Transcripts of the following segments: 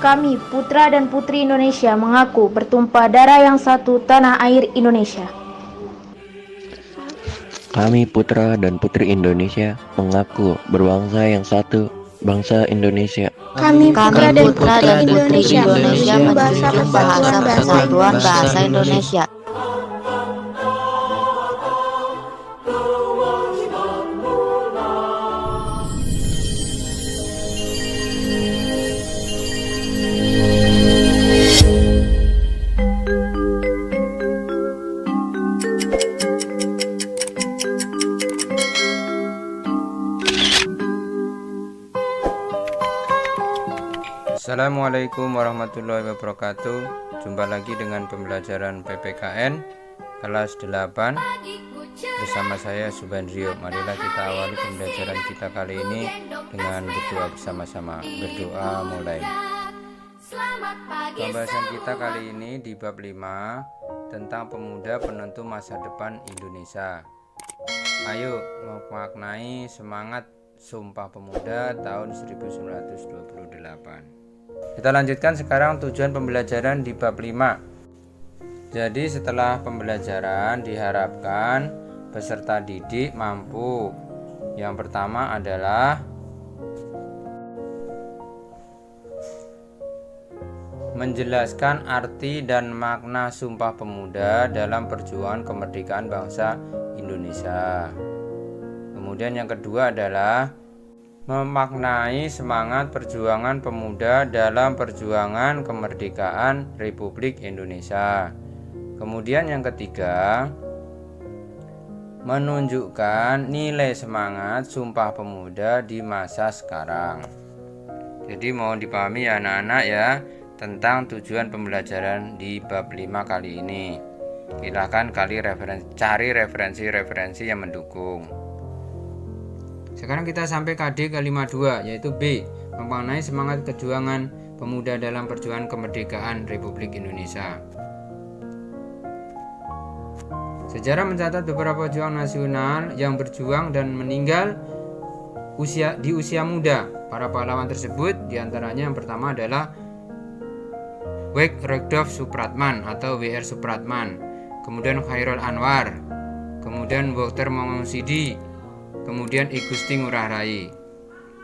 Kami, putra dan putri Indonesia, mengaku bertumpah darah yang satu tanah air Indonesia. Kami putra dan putri Indonesia mengaku berbangsa yang satu, bangsa Indonesia. Kami putra dan putri Indonesia menjunjung bahasa persatuan bahasa Indonesia. Assalamualaikum warahmatullahi wabarakatuh. Jumpa lagi dengan pembelajaran PPKN kelas 8 bersama saya Subandrio. Marilah kita awali pembelajaran kita kali ini dengan berdoa bersama-sama. Berdoa mulai. Pembahasan kita kali ini di bab 5 tentang pemuda penentu masa depan Indonesia. Ayo memaknai semangat Sumpah Pemuda tahun 1928. Kita lanjutkan sekarang tujuan pembelajaran di bab 5. Jadi setelah pembelajaran diharapkan peserta didik mampu. Yang pertama adalah menjelaskan arti dan makna Sumpah Pemuda dalam perjuangan kemerdekaan bangsa Indonesia. Kemudian yang kedua adalah memaknai semangat perjuangan pemuda dalam perjuangan kemerdekaan Republik Indonesia. Kemudian yang ketiga, menunjukkan nilai semangat Sumpah Pemuda di masa sekarang. Jadi mohon dipahami ya anak-anak ya tentang tujuan pembelajaran di bab 5 kali ini. Silakan cari referensi yang mendukung. Sekarang kita sampai KD ke-52 yaitu B, memaknai semangat perjuangan pemuda dalam perjuangan kemerdekaan Republik Indonesia. Sejarah mencatat beberapa pejuang nasional yang berjuang dan meninggal di usia muda. Para pahlawan tersebut diantaranya yang pertama adalah Wek Rudolf Supratman atau W.R. Supratman, kemudian Khairul Anwar, kemudian Dr. Mangosidi, kemudian I Gusti Ngurah Rai.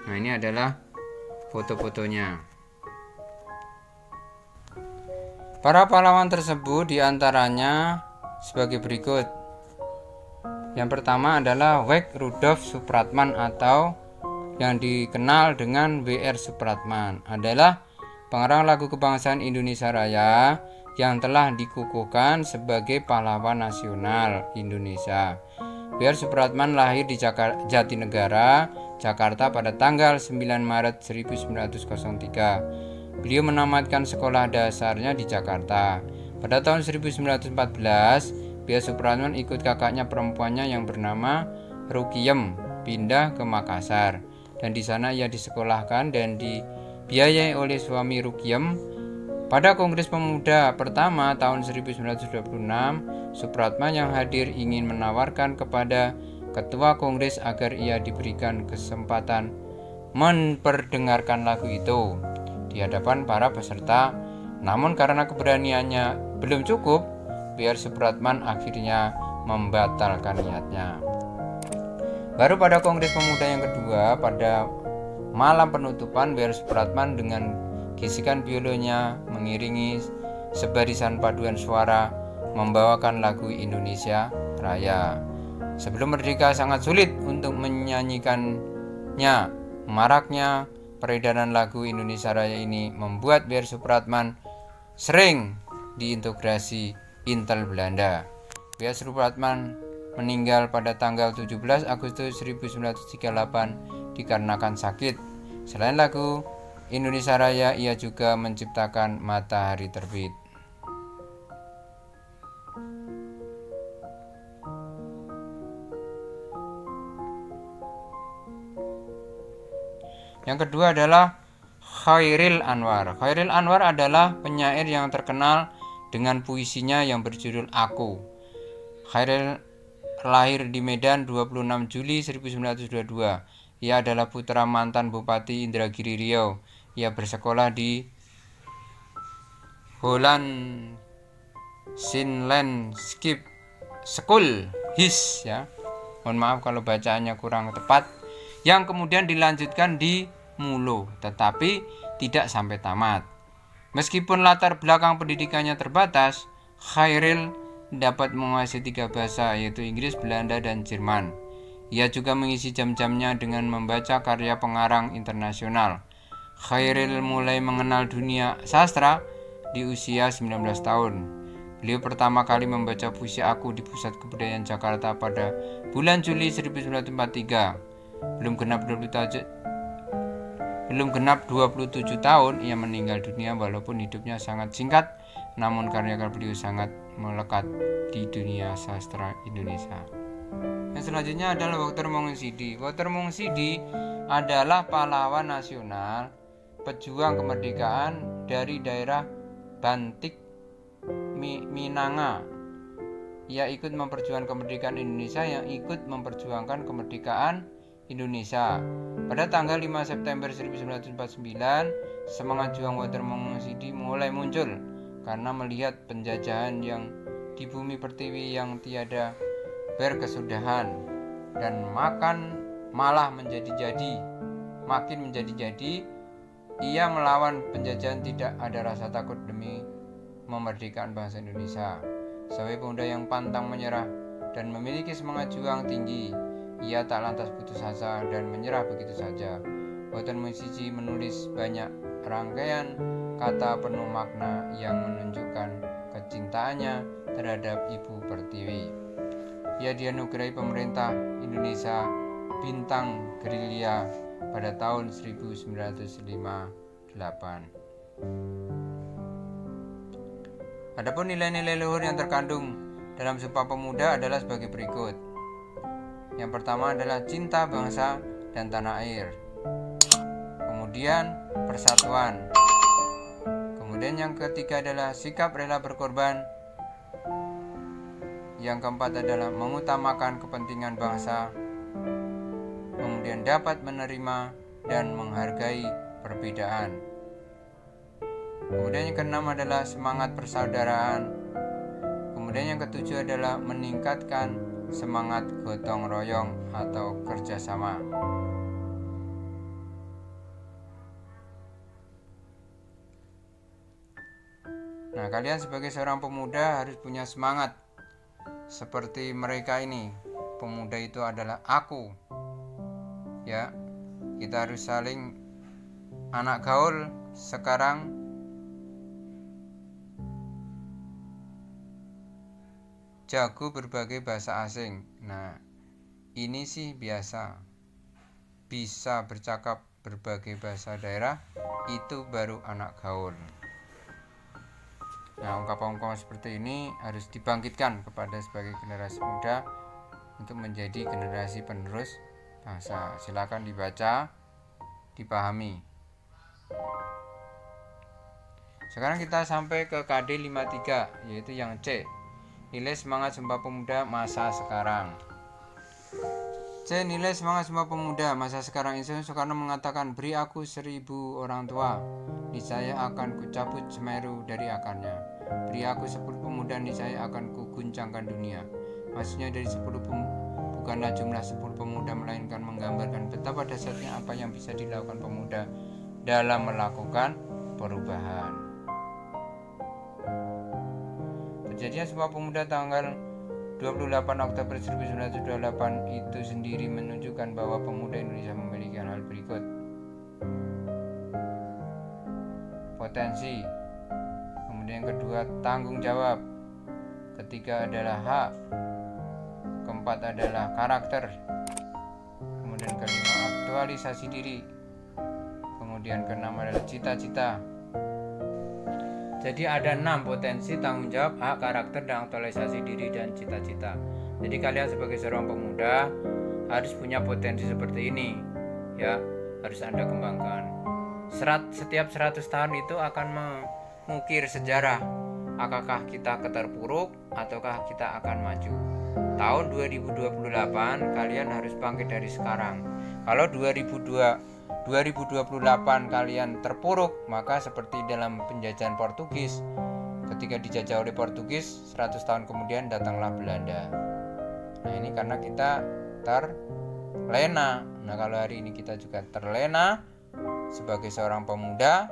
Nah, ini adalah foto-fotonya. Para pahlawan tersebut diantaranya sebagai berikut. Yang pertama adalah Wek Rudolf Supratman atau yang dikenal dengan W.R. Supratman, adalah pengarang lagu kebangsaan Indonesia Raya yang telah dikukuhkan sebagai pahlawan nasional Indonesia. W.R. Supratman lahir di Jatinegara, Jakarta pada tanggal 9 Maret 1903. Beliau menamatkan sekolah dasarnya di Jakarta. Pada tahun 1914, W.R. Supratman ikut kakaknya perempuannya yang bernama Rukiem pindah ke Makassar, dan di sana ia disekolahkan dan dibiayai oleh suami Rukiem. Pada Kongres Pemuda pertama tahun 1926, Supratman yang hadir ingin menawarkan kepada ketua Kongres agar ia diberikan kesempatan memperdengarkan lagu itu di hadapan para peserta. Namun karena keberaniannya belum cukup, W.R. Supratman akhirnya membatalkan niatnya. Baru pada Kongres Pemuda yang kedua, pada malam penutupan, W.R. Supratman dengan gisikan biolonya mengiringi sebarisan paduan suara membawakan lagu Indonesia Raya. Sebelum merdeka sangat sulit untuk menyanyikannya. Maraknya peredaran lagu Indonesia Raya ini membuat W.R. Supratman sering diintegrasi Intel Belanda. W.R. Supratman meninggal pada tanggal 17 Agustus 1938 dikarenakan sakit. Selain lagu Indonesia Raya, ia juga menciptakan Matahari Terbit. Yang kedua adalah Khairil Anwar. Khairil Anwar adalah penyair yang terkenal dengan puisinya yang berjudul Aku. Khairil lahir di Medan 26 Juli 1922. Ia adalah putra mantan Bupati Indragiri Riau. Ia bersekolah di Holland Sinlandskip School HIS ya. Mohon maaf kalau bacaannya kurang tepat. Yang kemudian dilanjutkan di Mulo, tetapi tidak sampai tamat. Meskipun latar belakang pendidikannya terbatas, Khairil dapat menguasai 3 bahasa, yaitu Inggris, Belanda, dan Jerman. Ia juga mengisi jam-jamnya dengan membaca karya pengarang internasional. Khairil mulai mengenal dunia sastra di usia 19 tahun. Beliau pertama kali membaca puisi Aku di Pusat Kebudayaan Jakarta pada bulan Juli 1943. Belum genap 27 tahun ia meninggal dunia, walaupun hidupnya sangat singkat, namun karya-karya beliau sangat melekat di dunia sastra Indonesia. Yang selanjutnya adalah Dr. Mongsidi. Dr. Mongsidi adalah pahlawan nasional, pejuang kemerdekaan dari daerah Bantik Minanga. Ia ikut memperjuangkan kemerdekaan Indonesia yang ikut memperjuangkan kemerdekaan Indonesia. Pada tanggal 5 September 1949, semangat juang Dr. Mongsidi mulai muncul karena melihat penjajahan yang di bumi pertiwi yang tiada berkesudahan dan makin menjadi-jadi. Ia melawan penjajahan, tidak ada rasa takut demi memerdekakan bangsa Indonesia. Sebagai pemuda yang pantang menyerah dan memiliki semangat juang tinggi, ia tak lantas putus asa dan menyerah begitu saja. Dr. Mongsidi menulis banyak rangkaian kata penuh makna yang menunjukkan kecintaannya terhadap Ibu Pertiwi. Ia dianugerahi pemerintah Indonesia bintang gerilya pada tahun 1958. Adapun nilai-nilai luhur yang terkandung dalam Sumpah Pemuda adalah sebagai berikut. Yang pertama adalah cinta bangsa dan tanah air. Kemudian persatuan. Kemudian yang ketiga adalah sikap rela berkorban. Yang keempat adalah mengutamakan kepentingan bangsa. Kemudian dapat menerima dan menghargai perbedaan. Kemudian yang keenam adalah semangat persaudaraan. Kemudian yang ketujuh adalah meningkatkan semangat gotong royong atau kerjasama. Nah, kalian sebagai seorang pemuda harus punya semangat seperti mereka ini. Pemuda itu adalah aku. Ya, kita harus saling, anak gaul sekarang jago berbagai bahasa asing. Nah, ini sih biasa. Bisa bercakap berbagai bahasa daerah, itu baru anak gaul. Nah, ungkapan-ungkapan seperti ini harus dibangkitkan kepada sebagai generasi muda untuk menjadi generasi penerus bangsa. Silakan dibaca, dipahami. Sekarang kita sampai ke KD 53, yaitu yang C. Nilai semangat Sumpah Pemuda masa sekarang. C. Nilai semangat Sumpah Pemuda masa sekarang. Insinyur Soekarno mengatakan, beri aku 1000 orang tua, niscaya akan kucabut Semeru dari akarnya. Beri aku 10 pemuda, niscaya akan kuguncangkan dunia. Maksudnya dari 10 bukanlah jumlah 10 pemuda, melainkan menggambarkan betapa dahsyatnya apa yang bisa dilakukan pemuda dalam melakukan perubahan. Kejadian Sumpah Pemuda tanggal 28 Oktober 1928 itu sendiri menunjukkan bahwa pemuda Indonesia memiliki hal berikut. Potensi. Kemudian yang kedua, tanggung jawab. Ketiga adalah hak. Keempat adalah karakter. Kemudian kelima, aktualisasi diri. Kemudian keenam adalah cita-cita. Jadi ada 6 potensi, tanggung jawab, hak, karakter, dan aktualisasi diri dan cita-cita. Jadi kalian sebagai seorang pemuda harus punya potensi seperti ini, ya, harus Anda kembangkan. Setiap 100 tahun itu akan mengukir sejarah. Apakah kita terpuruk ataukah kita akan maju? Tahun 2028 kalian harus bangkit dari sekarang. Kalau 2012 2028 kalian terpuruk, maka seperti dalam penjajahan Portugis. Ketika dijajah oleh Portugis, 100 tahun kemudian datanglah Belanda. Nah, ini karena kita terlena. Nah, kalau hari ini kita juga terlena sebagai seorang pemuda,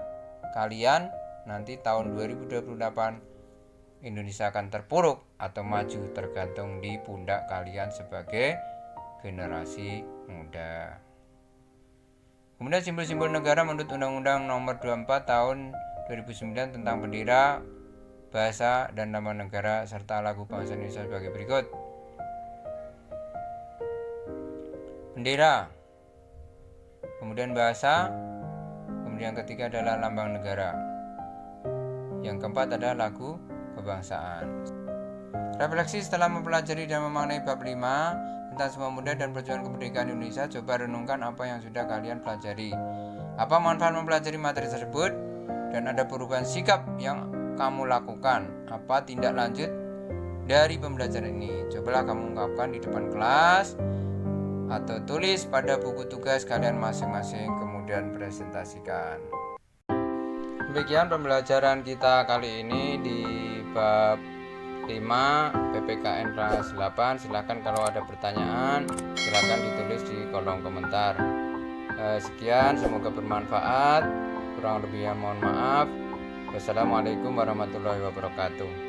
kalian nanti tahun 2028 Indonesia akan terpuruk atau maju, tergantung di pundak kalian sebagai generasi muda. Kemudian simbol-simbol negara menurut Undang-Undang Nomor 24 Tahun 2009 tentang bendera, bahasa, dan nama negara serta lagu bangsa Indonesia sebagai berikut. Bendera, kemudian bahasa, kemudian ketiga adalah lambang negara, yang keempat adalah lagu kebangsaan. Refleksi setelah mempelajari dan memaknai bab 5 tentang Sumpah Pemuda dan Perjuangan Kemerdekaan Indonesia, coba renungkan apa yang sudah kalian pelajari. Apa manfaat mempelajari materi tersebut? Dan ada perubahan sikap yang kamu lakukan? Apa tindak lanjut dari pembelajaran ini? Cobalah kamu ungkapkan di depan kelas atau tulis pada buku tugas kalian masing-masing, kemudian presentasikan. Demikian pembelajaran kita kali ini di bab 5 PPKN kelas 8. Silahkan kalau ada pertanyaan silahkan ditulis di kolom komentar. Sekian, semoga bermanfaat. Kurang lebihnya mohon maaf. Wassalamualaikum warahmatullahi wabarakatuh.